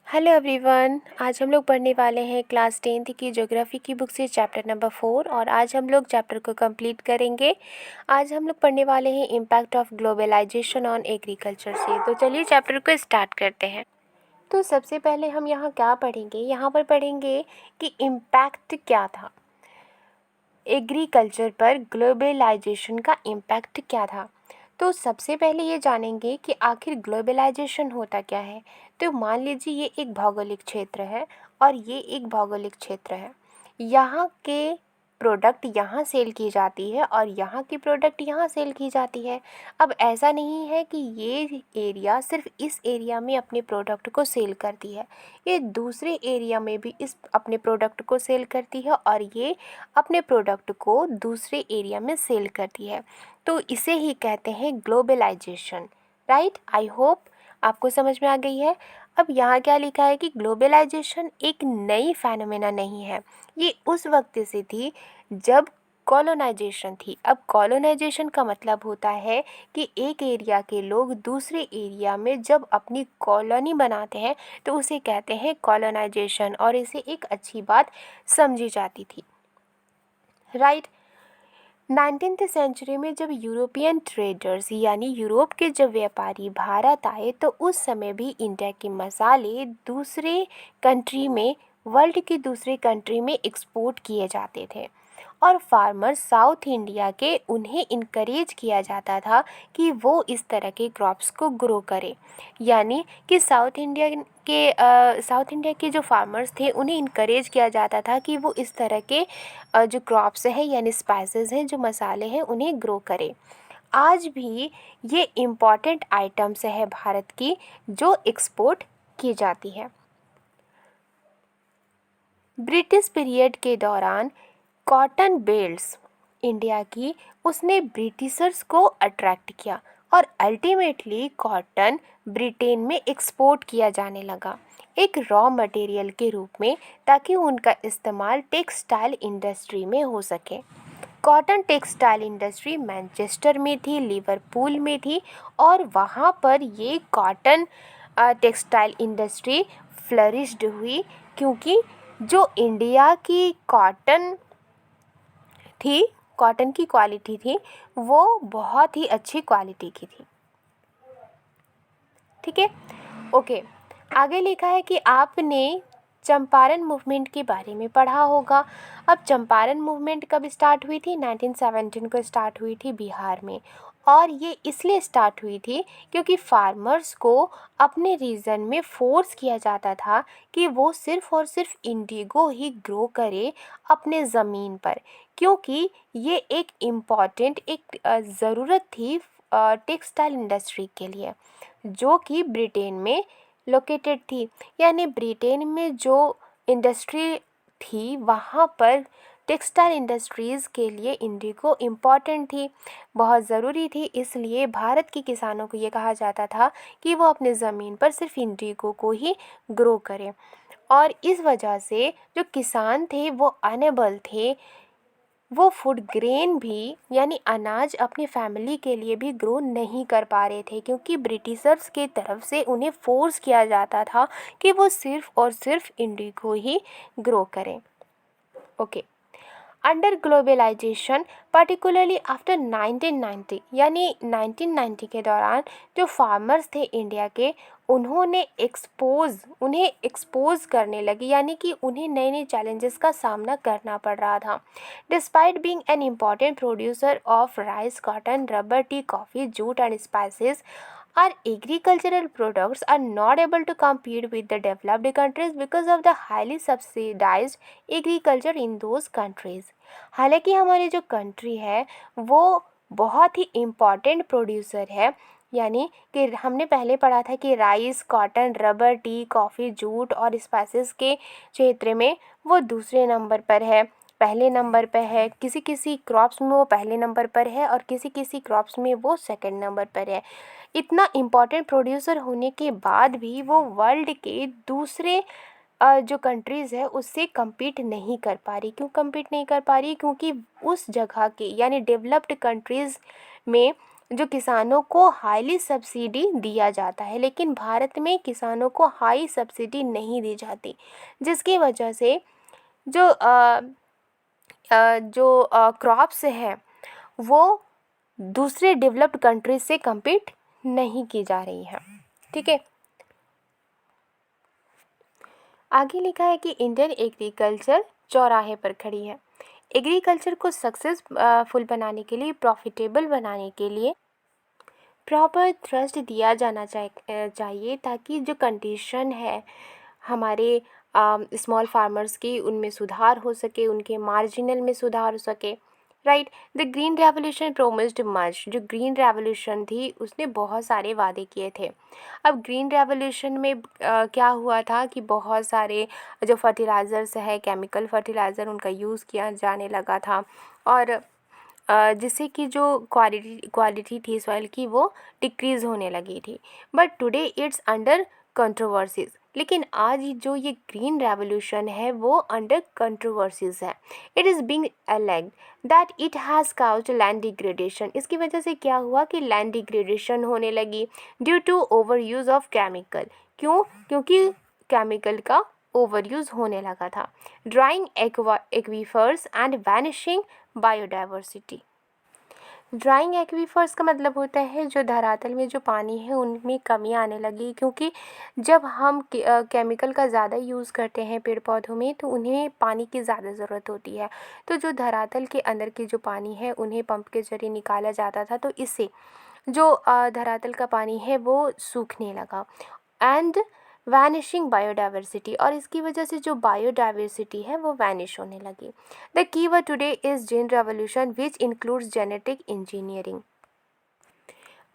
Hello everyone. आज हम लोग पढ़ने वाले हैं क्लास 10th की ज्योग्राफी की बुक से चैप्टर नंबर 4 और आज हम लोग चैप्टर को कंप्लीट करेंगे। आज हम लोग पढ़ने वाले हैं impact of globalisation on agriculture से। तो चलिए चैप्टर को स्टार्ट करते हैं। तो सबसे पहले हम यहाँ क्या पढ़ेंगे, यहाँ पर पढ़ेंगे कि इम्पैक्ट क्या था, एग्रीकल्चर पर ग्लोबलाइजेशन का इम्पैक्ट क्या था। तो सबसे पहले ये जानेंगे कि आखिर ग्लोबलाइजेशन होता क्या है। तो मान लीजिए ये एक भौगोलिक क्षेत्र है और ये एक भौगोलिक क्षेत्र है। यहाँ के प्रोडक्ट यहाँ सेल की जाती है और यहाँ की प्रोडक्ट यहाँ सेल की जाती है। अब ऐसा नहीं है कि ये एरिया सिर्फ इस एरिया में अपने प्रोडक्ट को सेल करती है, ये दूसरे एरिया में भी इस अपने प्रोडक्ट को सेल करती है और ये अपने प्रोडक्ट को दूसरे एरिया में सेल करती है। तो इसे ही कहते हैं ग्लोबलाइजेशन। राइट, आई होप आपको समझ में आ गई है। अब यहाँ क्या लिखा है कि ग्लोबलाइजेशन एक नई फेनोमेना नहीं है, ये उस वक्त से थी जब कॉलोनाइजेशन थी। अब कॉलोनाइजेशन का मतलब होता है कि एक एरिया के लोग दूसरे एरिया में जब अपनी कॉलोनी बनाते हैं तो उसे कहते हैं कॉलोनाइजेशन और इसे एक अच्छी बात समझी जाती थी। राइट, 19th सेंचुरी में जब यूरोपियन ट्रेडर्स यानी यूरोप के जब व्यापारी भारत आए तो उस समय भी इंडिया के मसाले दूसरे कंट्री में, वर्ल्ड की दूसरे कंट्री में एक्सपोर्ट किए जाते थे और फार्मर्स साउथ इंडिया के उन्हें इनकरेज किया जाता था कि वो इस तरह के क्रॉप्स को ग्रो करें। यानी कि साउथ इंडिया के जो फार्मर्स थे उन्हें इनकरेज किया जाता था कि वो इस तरह के जो क्रॉप्स हैं यानी स्पाइसेस हैं, जो मसाले हैं, उन्हें ग्रो करें। आज भी ये इम्पॉर्टेंट आइटम्स है भारत की जो एक्सपोर्ट की जाती है। ब्रिटिश पीरियड के दौरान कॉटन बेल्ट्स इंडिया की, उसने ब्रिटिशर्स को अट्रैक्ट किया और अल्टीमेटली कॉटन ब्रिटेन में एक्सपोर्ट किया जाने लगा एक रॉ मटेरियल के रूप में, ताकि उनका इस्तेमाल टेक्सटाइल इंडस्ट्री में हो सके। कॉटन टेक्सटाइल इंडस्ट्री मैनचेस्टर में थी, लिवरपूल में थी और वहाँ पर ये कॉटन टेक्सटाइल इंडस्ट्री फ्लरिश्ड हुई, क्योंकि जो इंडिया की कॉटन थी, कॉटन की क्वालिटी थी, वो बहुत ही अच्छी क्वालिटी की थी। ठीक है, ओके। आगे लिखा है कि आपने चंपारण मूवमेंट के बारे में पढ़ा होगा। अब चंपारण मूवमेंट कब स्टार्ट हुई थी? 1917 को स्टार्ट हुई थी बिहार में और ये इसलिए स्टार्ट हुई थी क्योंकि फार्मर्स को अपने रीजन में फोर्स किया जाता था कि वो सिर्फ और सिर्फ इंडिगो ही ग्रो करे अपने ज़मीन पर, क्योंकि ये एक इम्पॉर्टेंट एक ज़रूरत थी टेक्सटाइल इंडस्ट्री के लिए, जो कि ब्रिटेन में लोकेटेड थी। यानी ब्रिटेन में जो इंडस्ट्री थी वहाँ पर टेक्सटाइल इंडस्ट्रीज़ के लिए इंडिगो इम्पॉर्टेंट थी, बहुत ज़रूरी थी। इसलिए भारत के किसानों को ये कहा जाता था कि वो अपने ज़मीन पर सिर्फ इंडिगो को ही ग्रो करें और इस वजह से जो किसान थे वो अनेबल थे, वो फूड ग्रेन भी यानी अनाज अपनी फैमिली के लिए भी ग्रो नहीं कर पा रहे थे, क्योंकि ब्रिटिशर्स के तरफ से उन्हें फोर्स किया जाता था कि वो सिर्फ और सिर्फ इंडिगो ही ग्रो करें। Okay, under globalisation particularly after 1990 यानी 1990 के दौरान जो फार्मर्स थे इंडिया के, उन्हें एक्सपोज करने लगे, यानी कि उन्हें नए नए चैलेंजेस का सामना करना पड़ रहा था। Despite being an important producer of rice, cotton, rubber, T, coffee, jute and spices, our agricultural products are not able to compete with the developed countries because of the highly subsidized agriculture in those countries। हालांकि हमारी जो country है वो बहुत ही important producer है, यानी कि हमने पहले पढ़ा था कि rice, cotton, rubber, T, coffee, jute और स्पाइसेस के क्षेत्र में वो दूसरे नंबर पर है, पहले नंबर पर है, किसी किसी क्रॉप्स में वो पहले नंबर पर है और किसी किसी क्रॉप्स में वो सेकंड नंबर पर है। इतना इम्पॉर्टेंट प्रोड्यूसर होने के बाद भी वो वर्ल्ड के दूसरे जो कंट्रीज़ है उससे compete नहीं कर पा रही। क्यों compete नहीं कर पा रही? क्योंकि उस जगह के यानी डेवलप्ड कंट्रीज़ में जो किसानों को हाईली सब्सिडी दिया जाता है, लेकिन भारत में किसानों को हाई सब्सिडी नहीं दी जाती, जिसकी वजह से जो क्रॉप्स हैं वो दूसरे डेवलप्ड कंट्रीज से compete नहीं की जा रही हैं। ठीक है, आगे लिखा है कि इंडियन एग्रीकल्चर चौराहे पर खड़ी है। एग्रीकल्चर को सक्सेसफुल बनाने के लिए, प्रॉफिटेबल बनाने के लिए प्रॉपर थ्रस्ट दिया जाना चाहिए, ताकि जो कंडीशन है हमारे स्मॉल फार्मर्स की, उनमें सुधार हो सके, उनके मार्जिनल में सुधार हो सके। Right, the green revolution promised much. जो ग्रीन रेवोल्यूशन थी उसने बहुत सारे वादे किए थे। अब ग्रीन रेवोल्यूशन में क्या हुआ था कि बहुत सारे जो फर्टिलाइज़र्स है, केमिकल फर्टिलाइज़र, उनका यूज़ किया जाने लगा था, और जिससे कि जो क्वालिटी थी सॉइल की वो डिक्रीज़ होने लगी थी। But today it's under controversies. लेकिन आज जो ये ग्रीन रेवोल्यूशन है वो अंडर कंट्रोवर्सीज है। It is being alleged that it has caused land degradation. इसकी वजह से क्या हुआ कि लैंड डिग्रेडेशन होने लगी due to over use of chemical. क्यों? क्योंकि केमिकल का ओवर यूज़ होने लगा था। Drying aquifers and vanishing biodiversity. Drying aquifers का मतलब होता है जो धरातल में जो पानी है उनमें कमी आने लगी, क्योंकि जब हम केमिकल का ज़्यादा यूज़ करते हैं पेड़ पौधों में तो उन्हें पानी की ज़्यादा ज़रूरत होती है। तो जो धरातल के अंदर की जो पानी है उन्हें पंप के जरिए निकाला जाता था, तो इससे जो धरातल का पानी है वो सूखने लगा। एंड वैनिशिंग बायोडाइवर्सिटी, और इसकी वजह से जो बायोडाइवर्सिटी है वो वैनिश होने लगी। The keyword today is gene revolution which includes genetic engineering.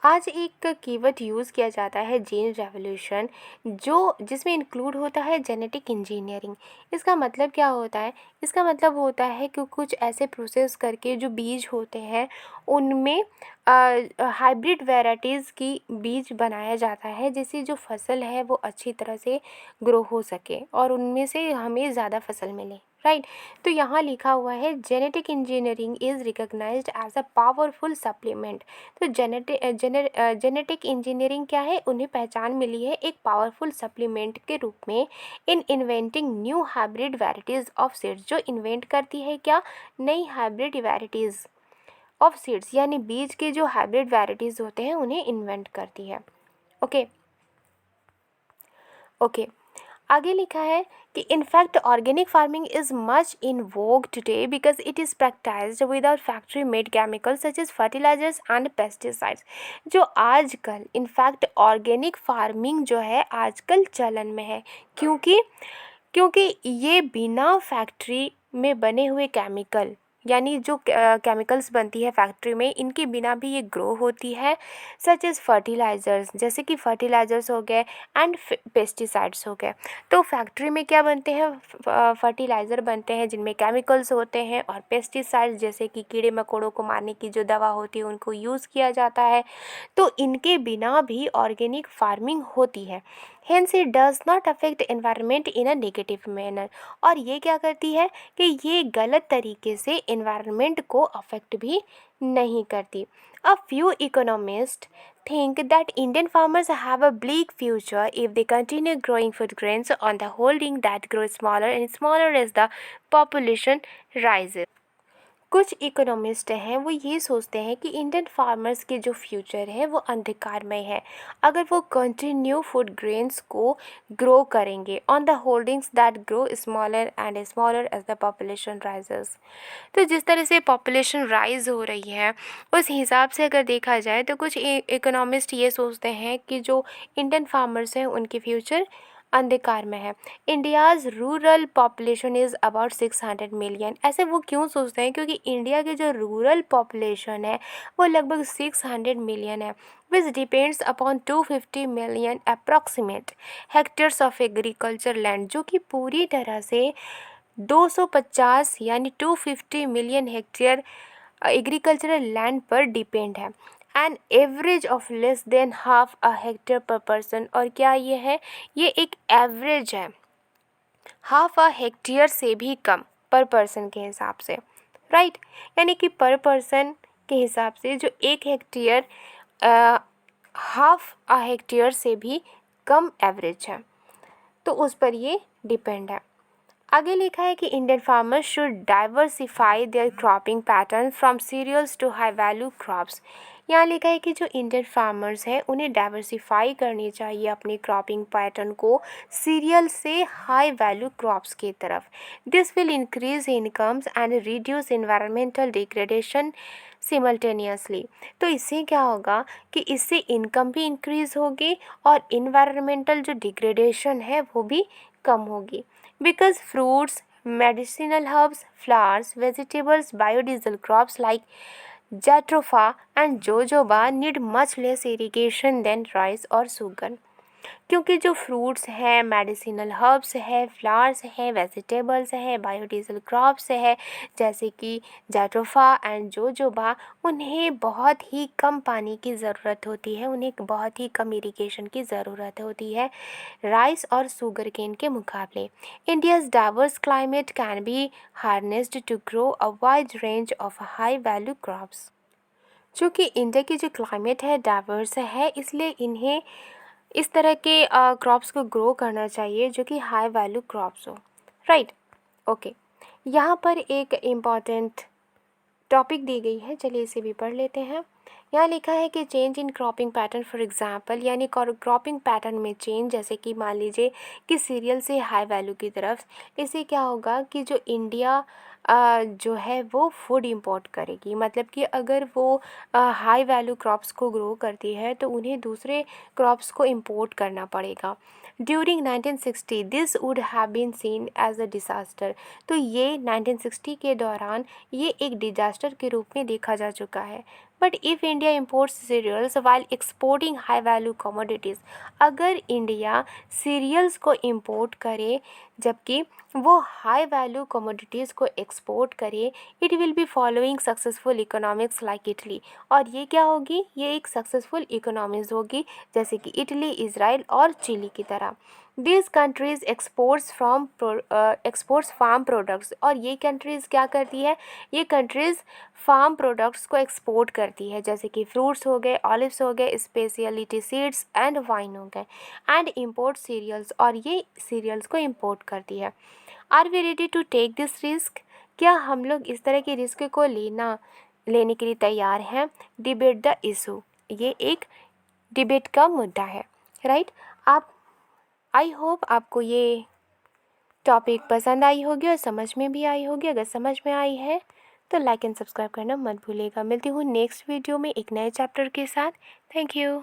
आज एक कीवर्ड यूज़ किया जाता है जीन रेवोल्यूशन, जो जिसमें इंक्लूड होता है जेनेटिक इंजीनियरिंग। इसका मतलब क्या होता है? इसका मतलब होता है कि कुछ ऐसे प्रोसेस करके जो बीज होते हैं उनमें हाइब्रिड वैराइटीज़ की बीज बनाया जाता है, जिससे जो फसल है वो अच्छी तरह से ग्रो हो सके और उनमें से हमें ज़्यादा फसल मिले। राइट, तो यहाँ लिखा हुआ है genetic engineering is recognised as a powerful supplement. तो जेनेटिक इंजीनियरिंग क्या है? उन्हें पहचान मिली है एक पावरफुल सप्लीमेंट के रूप में in inventing new hybrid varieties of seeds. जो इन्वेंट करती है क्या? नई हाइब्रिड वैराइटीज़ ऑफ सीड्स, यानी बीज के जो हाइब्रिड वैराइटीज़ होते हैं उन्हें इन्वेंट करती है। ओके ओके, आगे लिखा है कि in fact organic farming is much in vogue today because it is practised without factory made chemicals such as fertilisers and pesticides. जो आजकल इनफैक्ट ऑर्गेनिक फार्मिंग जो है आजकल चलन में है, क्योंकि ये बिना फैक्ट्री में बने हुए केमिकल, यानी जो केमिकल्स बनती है फैक्ट्री में, इनके बिना भी ये ग्रो होती है, सच एज फर्टिलाइज़र्स, जैसे कि फर्टिलाइज़र्स हो गए एंड पेस्टिसाइड्स हो गए। तो फैक्ट्री में क्या बनते हैं? फर्टिलाइज़र बनते हैं जिनमें केमिकल्स होते हैं, और पेस्टिसाइड्स जैसे कि कीड़े मकोड़ों को मारने की जो दवा होती है उनको यूज़ किया जाता है। तो इनके बिना भी ऑर्गेनिक फार्मिंग होती है। Hence it does not affect environment in a negative manner. और ये क्या करती है कि ये गलत तरीके से एनवायरनमेंट को अफेक्ट भी नहीं करती। A few economist think that Indian farmers have a bleak future if they continue growing food grains on the holding that grow smaller and smaller as the population rises. कुछ economist हैं वो ये सोचते हैं कि इंडियन फार्मर्स के जो future है वो अंधकारमय है अगर वो कंटिन्यू फूड ग्रेन्स को ग्रो करेंगे on the holdings that grow smaller and smaller as the population rises. तो जिस तरह से पॉपुलेशन राइज हो रही है उस हिसाब से अगर देखा जाए तो कुछ इकोनॉमिस्ट ये सोचते हैं कि जो इंडियन फार्मर्स हैं उनके फ्यूचर अंधकार में है। India's rural population is about 600 million. ऐसे वो क्यों सोचते हैं? क्योंकि इंडिया की जो रूरल पॉपुलेशन है वो लगभग 600 मिलियन है, which depends upon 250 million approximate hectares of agriculture land, जो कि पूरी तरह से 250 यानी 250 मिलियन हेक्टेयर एग्रीकल्चरल लैंड पर डिपेंड है। An average of less than half a hectare पर पर्सन। और क्या ये है? ये एक एवरेज है, हाफ अ हेक्टेयर से भी कम पर पर्सन के हिसाब से। राइट, यानी कि पर पर्सन के हिसाब से जो 1 हेक्टेयर हाफ अ हेक्टेयर से भी कम एवरेज है, तो उस पर ये डिपेंड है। आगे लिखा है कि Indian farmers should diversify their cropping pattern from cereals to high value crops. यहाँ लिखा है कि जो इंडियन फार्मर्स हैं उन्हें डाइवर्सिफाई करनी चाहिए अपनी क्रॉपिंग पैटर्न को सीरियल से हाई वैल्यू क्रॉप्स की तरफ। This will increase incomes and reduce environmental degradation simultaneously. तो इससे क्या होगा कि इससे इनकम भी इंक्रीज़ होगी और इन्वायरमेंटल जो डिग्रेडेशन है वो भी कम होगी। Because fruits, medicinal herbs, flowers, vegetables, biodiesel crops like jatropha and jojoba need much less irrigation than rice or sugar। क्योंकि जो फ्रूट्स हैं, मेडिसिनल हर्ब्स है, फ्लावर्स है, वेजिटेबल्स है, बायोडीजल क्रॉप्स है, जैसे कि जैट्रोफा एंड जोजोबा, उन्हें बहुत ही कम पानी की ज़रूरत होती है, उन्हें बहुत ही कम इरिगेशन की ज़रूरत होती है राइस और शुगर केन के मुकाबले। India's diverse climate can be harnessed to grow a wide range of high value crops. चूँकि इंडिया की जो क्लाइमेट है डाइवर्स है, इसलिए इन्हें इस तरह के क्रॉप्स को ग्रो करना चाहिए जो कि हाई वैल्यू क्रॉप्स हो, राइट। ओके, यहाँ पर एक इम्पॉर्टेंट टॉपिक दी गई है, चलिए इसे भी पढ़ लेते हैं। यहाँ लिखा है कि change in cropping pattern for example, यानी क्रॉपिंग पैटर्न में चेंज, जैसे कि मान लीजिए कि सीरियल से हाई वैल्यू की तरफ, इससे क्या होगा कि जो इंडिया जो है वो फूड इंपोर्ट करेगी। मतलब कि अगर वो हाई वैल्यू क्रॉप्स को ग्रो करती है तो उन्हें दूसरे क्रॉप्स को इंपोर्ट करना पड़ेगा। During 1960 this would have been seen as a disaster. तो ये 1960 के दौरान ये एक डिजास्टर के रूप में देखा जा चुका है। But if India imports cereals while exporting high value commodities, अगर इंडिया सीरियल्स को इम्पोर्ट करे जबकि वो हाई वैल्यू कमोडिटीज़ को एक्सपोर्ट करे, it will be following successful economics like Italy. और ये क्या होगी, ये एक सक्सेसफुल इकोनॉमीज़ होगी जैसे कि इटली, इज़राइल और चिली की तरह। These countries exports farm products, और ये कंट्रीज़ क्या करती है, ये कंट्रीज़ फार्म प्रोडक्ट्स को एक्सपोर्ट करती है, जैसे कि फ्रूट्स हो गए, ऑलिव्स हो गए, स्पेशलिटी सीड्स एंड वाइन हो गए, एंड इम्पोर्ट सीरियल्स, और ये सीरियल्स को इम्पोर्ट करती है। Are we ready to take this risk? क्या हम लोग इस तरह के रिस्क को लेने के लिए तैयार हैं? डिबेट द इशू, ये एक डिबेट का मुद्दा है, राइट। आप, आई होप आपको ये टॉपिक पसंद आई होगी और समझ में भी आई होगी। अगर समझ में आई है तो लाइक एंड सब्सक्राइब करना मत भूलिएगा। मिलती हूँ नेक्स्ट वीडियो में एक नए चैप्टर के साथ। Thank you.